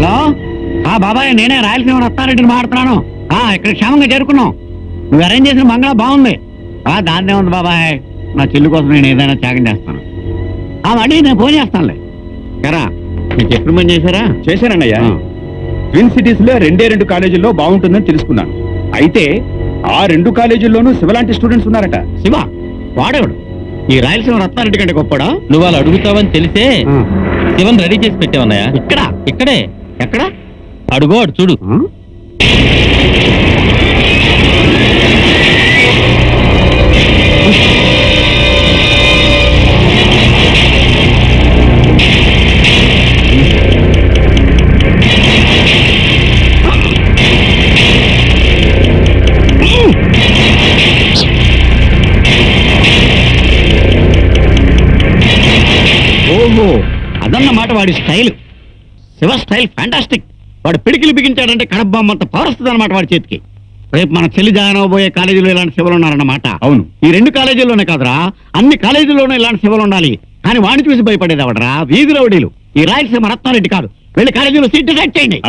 Hello బాబాయ్, నేనే రాయలసీమ రత్నారెడ్డిని మాట్లాడుతున్నాను. ఇక్కడ క్షేమంగా చేరుకున్నాం. నువ్వు అరేంజ్ చేసిన బంగ్లా బాగుంది. దాన్నే ఉంది బాబాయ్. నా చెల్లి కోసం నేను ఏదైనా త్యాగం చేస్తాను. మళ్ళీ నేను ఫోన్ చేస్తానులే. కరా మీకు ఎప్పుడు పని చేశారా? చేశానన్నయ్యా. ట్విన్ సిటీస్ లో 2 కాలేజీల్లో బాగుంటుందని తెలుసుకున్నాను. అయితే ఆ 2 కాలేజీల్లోనూ శివ లాంటి స్టూడెంట్స్ ఉన్నారట. శివ వాడేవాడు ఈ రాయలసీమ రత్నారెడ్డి కంటే గొప్పడా? నువ్వు వాళ్ళు అడుగుతావని తెలిసే శివన్ రెడీ చేసి పెట్టావన్నయ్యా. ఇక్కడే ఎక్కడ? అడుగో అడు చూడు. ఓహో, అదన్నమాట వాడి స్టైల్. Shiva style fantastic. వాడు పిడికిలు బిగించాడంటే కడబ్బామ్మంత పవర్ వస్తుంది అనమాట వాడి చేతికి. రేపు మన చెల్లి జాయిన్ అవబోయే కాలేజీలో ఇలాంటి శివలు ఉన్నారన్నమాట. అవును, ఈ 2 కాలేజీల్లోనే కాదురా, అన్ని కాలేజీల్లోనూ ఇలాంటి శివలు ఉండాలి. కానీ వాడిని చూసి భయపడేది అవడరా వీధి రౌడీలు. ఈ రాయలసీమ రత్నారెడ్డి కాదు. వెళ్ళి కాలేజీలో సీట్ డిసైడ్ చేయండి.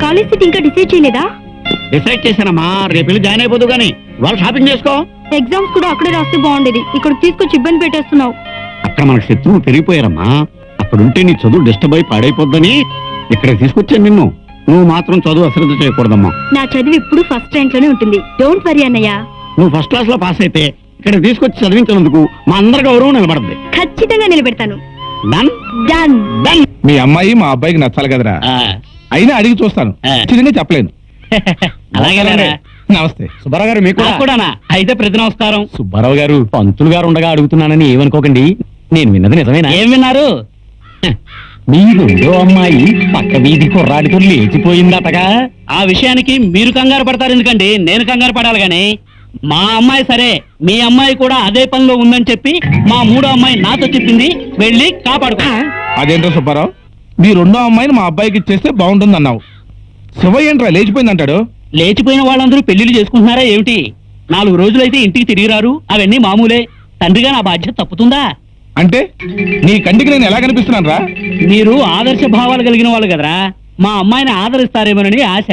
కాలేజ్ సీట్ ఇంకా డిసైడ్ చేయలేదా? డిసైడ్ చేశానమ్మా, రేపు వెళ్ళి జాయిన్ అయిపోదు కానీ వాళ్ళు షాపింగ్ చేసుకో. ఎగ్జామ్స్ కూడా అక్కడే రాస్తే బాగుండేది. ఇక్కడ తీసుకొచ్చి ఇబ్బంది పెట్టేస్తున్నావు. అక్కడ మనకు శత్రువులు పెరిగిపోయారమ్మా. అక్కడుంటే నీ చదువు డిస్టర్బ్ అయి పాడైపోద్దని ఇక్కడ తీసుకొచ్చాను నిన్ను. నువ్వు మాత్రం చదువు అశ్రద్ధ చేయకూడదమ్మా. నా చదువు ఇప్పుడు ఫస్ట్ ర్యాంక్ లోనే ఉంటుంది. డోంట్ వరీ అన్నయ్య. నువ్వు ఫస్ట్ క్లాస్ లో పాస్ అయితే ఇక్కడ తీసుకొచ్చి చదివించినందుకు మా అందరి గౌరవం నిలబడద్ది. ఖచ్చితంగా నిలబెడతాను. Done done done. మీ అమ్మాయి మా అబ్బాయికి నచ్చాలి కదరా. అయినా అడిగి చూస్తాను. చిన్నగా చెప్పలేను. అలాగే. నమస్తే సుబ్బారావు గారు. మీకు కూడా అయితే ప్రతి నమస్కారం. సుబ్బారావు గారు, పంతులు గారు ఉండగా అడుగుతున్నానని ఏమనుకోకండి. నేను విన్నది నిజమేనా? ఏం విన్నారు? మీ 2వ అమ్మాయి పక్క వీధి కుర్రాడితో లేచిపోయిందటగా. ఆ విషయానికి మీరు కంగారు పడతారు ఎందుకండి? నేను కంగారు పడాలి గాని. మా అమ్మాయి సరే, మీ అమ్మాయి కూడా అదే పనిలో ఉందని చెప్పి మా 3వ అమ్మాయి నాతో చెప్పింది. వెళ్ళి కాపాడుకో. అదేంటో సుబ్బారావు, మీ 2వ అమ్మాయిని మా అబ్బాయికి ఇచ్చేస్తే బాగుంటుంది అన్నావు. శివ ఏంట్రా లేచిపోయిందంటాడు? లేచిపోయిన వాళ్ళందరూ పెళ్లిళ్ళు చేసుకుంటున్నారా ఏమిటి? 4 రోజులైతే ఇంటికి తిరిగి రారు. అవన్నీ మామూలే. తండ్రిగా నా బాధ్యత తప్పుతుందా? అంటే నీ కంటికి నేను ఎలా కనిపిస్తున్నాను రా? మీరు ఆదర్శ భావాలు కలిగిన వాళ్ళు కదరా. మా అమ్మాయిని ఆదరిస్తారేమోనని ఆశ.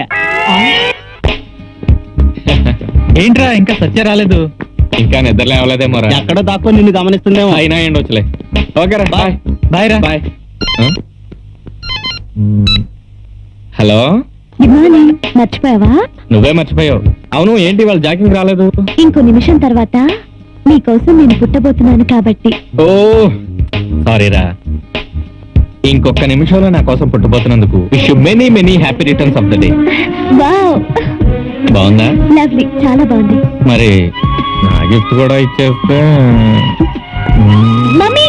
ఏంట్రా ఇంకా సత్య రాలేదు? ఇంకా నిద్రలే అవ్వలేదేమో. ఎక్కడో దాక్కొని నిన్ను గమనిస్తుందేమో. అయినా ఏండొచ్చులే. ఓకేరా, బాయ్. బాయ్ రా. బాయ్. Hello, good morning. మర్చిపోయావా? నువ్వే మర్చిపోయావు. అవును, ఏంటి వాళ్ళు జాకింగ్ రాలేదు? ఇంకో నిమిషం తర్వాత నీకోసం నేను పుట్టబోతున్నాను కాబట్టి. ఓ సారీరా. ఇంకొక నిమిషంలో నా కోసం పుట్టబోతున్నందుకు wish you many many happy returns of the day. Wow, బాగుందా? లవ్లీ, చాలా బాగుంది. మరి నా గిఫ్ట్ కూడా ఇచ్చేస్తే. Mummy,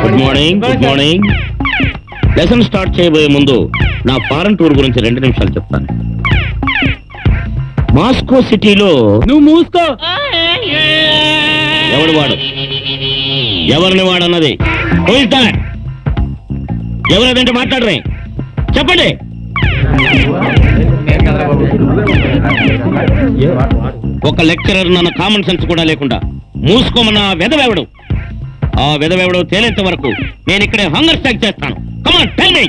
good morning. Good morning. Lesson start చేయబోయే ముందు నా ఫారెన్ టూర్ గురించి 2 నిమిషాలు చెప్తాను. మాస్కో సిటీలో. నువ్వు మూసుకో. ఎవడు వాడు? ఎవరిని వాడన్నది? ఎవరదంటే మాట్లాడరే చెప్పండి. ఒక లెక్చరర్ నన్న కామన్ సెన్స్ కూడా లేకుండా మూసుకోమన్న వెదవెవడు? ఆ వెదవెవడో తేలేంత వరకు నేను ఇక్కడే హంగర్ స్ట్రైక్ చేస్తాను. Come on, tell me.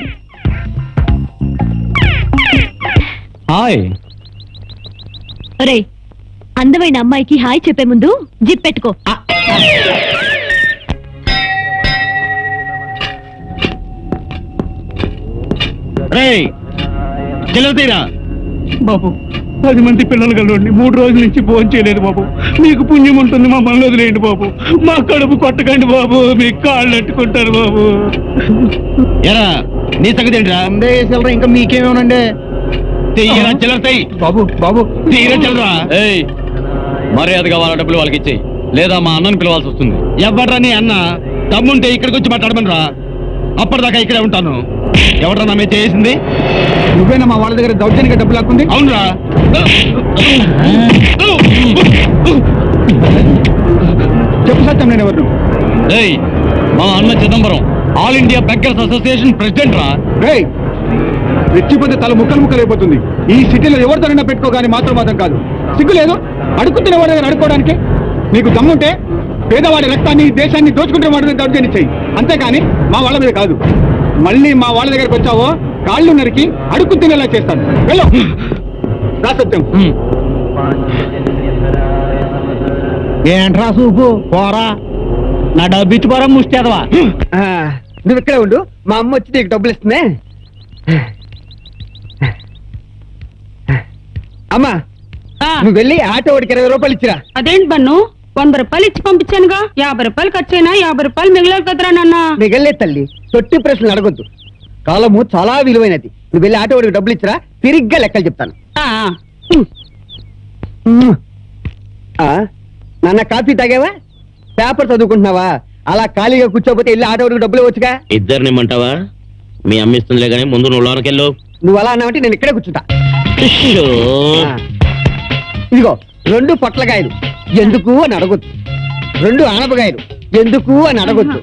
Hi. ఒరేయ్, అందమైన అమ్మాయికి హాయ్ చెప్పే ముందు జిప్ పెట్టుకో. రేయ్, గెలవుతీరా బాబు. 10 మంది పిల్లలు కలవండి 3 రోజుల నుంచి ఫోన్ చేయలేదు బాబు. మీకు పుణ్యం ఉంటుంది, మమ్మల్ని వదిలేయండి బాబు. మా కడుపు కొట్టకండి బాబు, మీ కాళ్ళు అట్టుకుంటారు బాబు. ఎరా నీ సంగతి ఏంట్రా? ఇంకా మీకేమేనండి తీయరా చిల్లరతాయి బాబు బాబు తీరా చిల్లరా. ఏయ్ మర్యాదగా వాళ్ళ డబ్బులు వాళ్ళకి ఇచ్చేయి, లేదా మా అన్నని పిలవాల్సి వస్తుంది. ఎవడ్రా నీ అన్న? దమ్ముంటే ఇక్కడికి వచ్చి మాట్లాడమని రా, అప్పటిదాకా ఇక్కడే ఉంటాను. ఎవడ్రా నా మీద చేసింది? నువ్వేనా మా వాళ్ళ దగ్గర దౌర్జన్యంగా డబ్బులు లాక్కుంది? అవునురా. చెప్పు సత్యం, నేను ఎవరు? ఏయ్ మా అన్న Chidambaram, all India beggars association president రా. రేయ్, రెచ్చిపోతే తల ముక్కలు అయిపోతుంది. ఈ సిటీలో ఎవరితోనైనా పెట్టుకోగాని మాత్రం కాదు. సిగ్గు లేదు అడుగుతున్న వాడి దగ్గర అడుక్కోవడానికి? నీకు దమ్ముంటే పేదవాడి రక్తాన్ని దేశాన్ని దోచుకుంటే వాడి మీద దౌర్జన్యం చెయ్యి, అంతేకాని మా వాళ్ళ మీద కాదు. మళ్ళీ మా వాళ్ళ దగ్గరకు వచ్చావో కాళ్ళు నరికి అడుక్కు తినేలా చేస్తాను. వెళ్ళు. రా సత్యం. ఏంట్రా సూపు పోరా, నా డబ్బు ఇచ్చి పోరా ముష్టేదవా. నువ్వు ఇక్కడే ఉండు, మా అమ్మ వచ్చి నీకు డబ్బులు ఇస్తుంది. అమ్మా నువ్వు వెళ్ళి ఆటో వాడికి 20 రూపాయలు ఇచ్చిరా. అదేంటి బన్ను 100 రూపాయలు ఇచ్చి పంపించానుగా, 50 రూపాయలు ఖర్చైనా 50 రూపాయలు మిగిలేదు కదరా నాన్న. మిగలే తల్లి, తొట్టి ప్రశ్నలు అడగొద్దు. కాలము చాలా విలువైనది. నువ్వు వెళ్ళి ఆటో వాడికి డబ్బులు ఇచ్చిరా, తిరిగ్గా లెక్కలు చెప్తాను. నాన్న కాఫీ తాగావా? పేపర్ చదువుకుంటున్నావా? అలా ఖాళీగా కూర్చోపోతే వెళ్ళి ఆటో వాడికి డబ్బులు వచ్చుగా. ఇద్దరినిమ్మంటావా? మీ అమ్మిస్తుందిలే కానీ ముందు నువ్వు లోనకెళ్ళు. నువ్వు అలా అన్నావంటే నేను ఇక్కడే కూర్చుంటా. ఇదిగో 2 పొట్లకాయలు ఎందుకు అని అడగొద్దు, 2 ఆనపకాయలు ఎందుకు అని అడగొద్దు,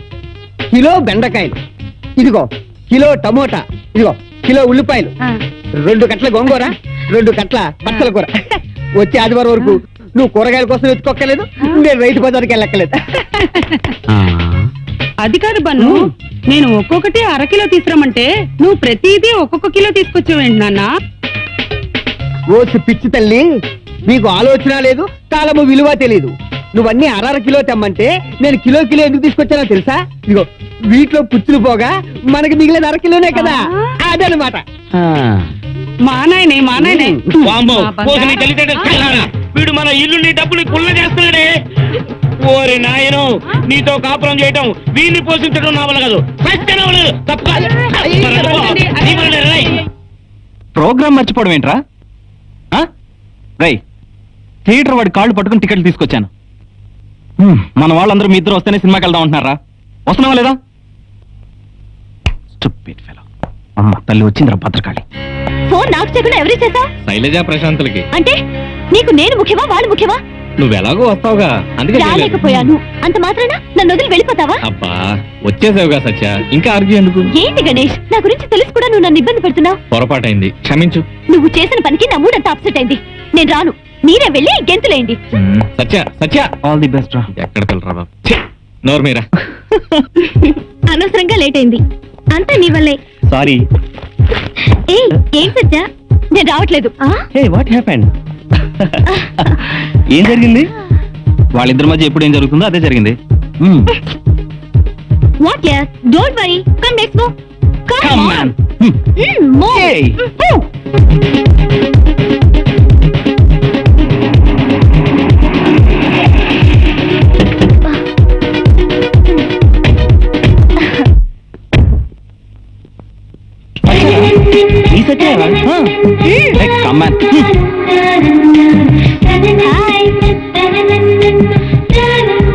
కిలో బెండకాయలు, ఇదిగో కిలో టమోటా, ఇదిగో కిలో ఉల్లిపాయలు, 2 కట్ల గోంగూర, 2 కట్ల పచ్చల కూర. వచ్చే ఆదివారం వరకు నువ్వు కూరగాయల కోసం ఎత్తుకోక్కర్లేదు, నేను రైతు బజార్కి వెళ్ళక్కర్లేదు. అది కాదు బన్ను, నేను ఒక్కొక్కటి 1/2 కిలో తీసుకురమంటే నువ్వు ప్రతిదీ ఒక్కొక్క కిలో తీసుకొచ్చావేంటి నాన్న? ఓసి పిచ్చి తల్లి, నీకు ఆలోచన లేదు, కాలము విలువ తెలియదు. నువ్వన్నీ 1/2 కిలో తెమ్మంటే నేను కిలో ఎందుకు తీసుకొచ్చానో తెలుసా? ఇదిగో వీటిలో పుచ్చులు పోగా మనకి మిగిలిన 1/2 కిలోనే కదా, అదనమాట. మా నాయనే వామ్మో, పోసి నీ తెలివితేటలు పిల్లారా. వీడు మన ఇల్లు నీ డబ్బులు కుళ్ళ చేస్తున్నాడే. ఓరి నాయను, నీతో కాపురం చేయటం, వీడిని పోషించడం నా వల్ల కాదు. ప్రోగ్రామ్ మర్చిపోవడం ఏంట్రా? రై థియేటర్ వాడి కాళ్ళు పట్టుకుని టికెట్లు తీసుకొచ్చాను. మన వాళ్ళందరూ మీ ఇద్దరు వస్తేనే సినిమాకి వెళ్దాం అంటున్నారా? వస్తున్నావా లేదా? Stupid fellow. అమ్మ తల్లి వచ్చిందిరా భద్రకాళి. ఫోన్ నాకు చెప్పిన ఎవరి చేసా? శైలజ ప్రశాంతులకి. అంటే నీకు నేను ముఖ్యమా వాళ్ళు ముఖ్యమా? నువ్వు ఎలాగో వస్తావుగా, అందుకే రాలేకపోయాను అంత మాత్రాన నన్ను వదిలి వెళ్ళిపోతావా? అబ్బా వచ్చేసావుగా సత్య, ఇంకా ఆర్గ్యూ ఎందుకు? ఏంటి గణేష్, నా గురించి తెలిసి కూడా నువ్వు నన్ను ఇబ్బంది పెడుతున్నావు. పొరపాటైంది, క్షమించు. నువ్వు చేసిన పనికి నా మూడంతా అప్సెట్ అయింది. నేను రాను, మీరే వెళ్ళి గెంతులేయండి. సత్య ఆల్ ది బెస్ట్ రా. ఎక్కడికి వెళ్ళరా బాబు, నోరు మీరా. అనవసరంగా లేట్ అయింది, అంతా నీ వల్లే. సారీ. ఏం సత్య, నేను రావట్లేదు. What happened? ఏం జరిగింది? వాళ్ళిద్దరి మధ్య ఎప్పుడు ఏం జరుగుతుందో అదే జరిగింది. What yeah, don't worry, come let's go. Come on. Hey.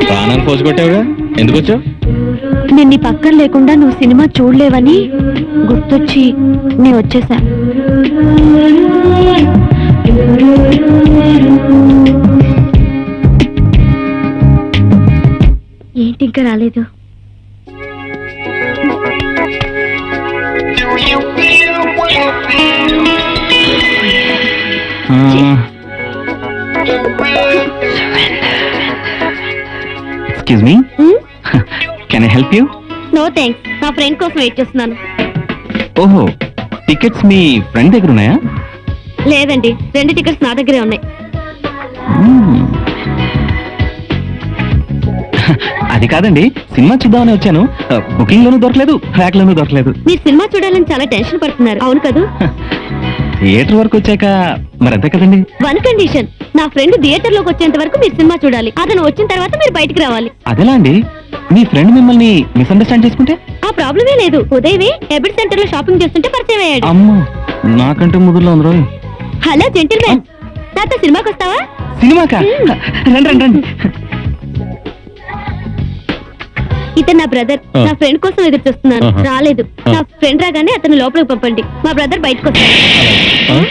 ప్రాణాన్ని పోసుకొట్టావుగా, ఎందుకు వచ్చావు? నేను నీ పక్కన లేకుండా నువ్వు సినిమా చూడలేవని గుర్తొచ్చి నేను వచ్చేసా. ఏంటి ఇంకా రాలేదు? Excuse me, can I help you? No thanks, నా ఫ్రెండ్ కోసం వెయిట్ చేస్తున్నాను. ఓహో, టికెట్స్ మీ ఫ్రెండ్ దగ్గర ఉన్నాయా? లేదండి, 2 టికెట్స్ నా దగ్గరే ఉన్నాయి. అది కాదండి, సినిమా చూద్దామని వచ్చాను. బుకింగ్ లోనూ దొరకలేదు, ట్రాక్ లోనూ దొరకలేదు. మీరు సినిమా చూడాలని చాలా టెన్షన్ పడుతున్నారు అవును కదూ? థియేటర్ వరకు వచ్చాక మరి అంతే కదండి. వన్ కండిషన్, నా ఫ్రెండ్ థియేటర్ లోకి వచ్చేంత వరకు మీరు సినిమా చూడాలి. అతను వచ్చిన తర్వాత మీరు బయటికి రావాలి. అదెలా అండి? మీ ఫ్రెండ్ మిమ్మల్ని మిస్అండర్స్టాండ్ చేసుకుంటే? ఆ ప్రాబ్లమే లేదు. ఉదయమే ఎబిడ్ సెంటర్ లో షాపింగ్ చేస్తుంటే పరిచయం అయ్యాడు. అమ్మో, నాకంటే ముదురులో ఉందరో. హలో జెంటిల్మెన్, నాతో సినిమాకి వస్తావా? సినిమాకా? రండి రండి రండి. ఇతను నా బ్రదర్. నా ఫ్రెండ్ కోసం ఎదురు చూస్తున్నాను, ఆహా. రాలేదు. నా ఫ్రెండ్ రాగానే అతను లోపలికి పంపండి. మా బ్రదర్ బయటకు వస్తాడు.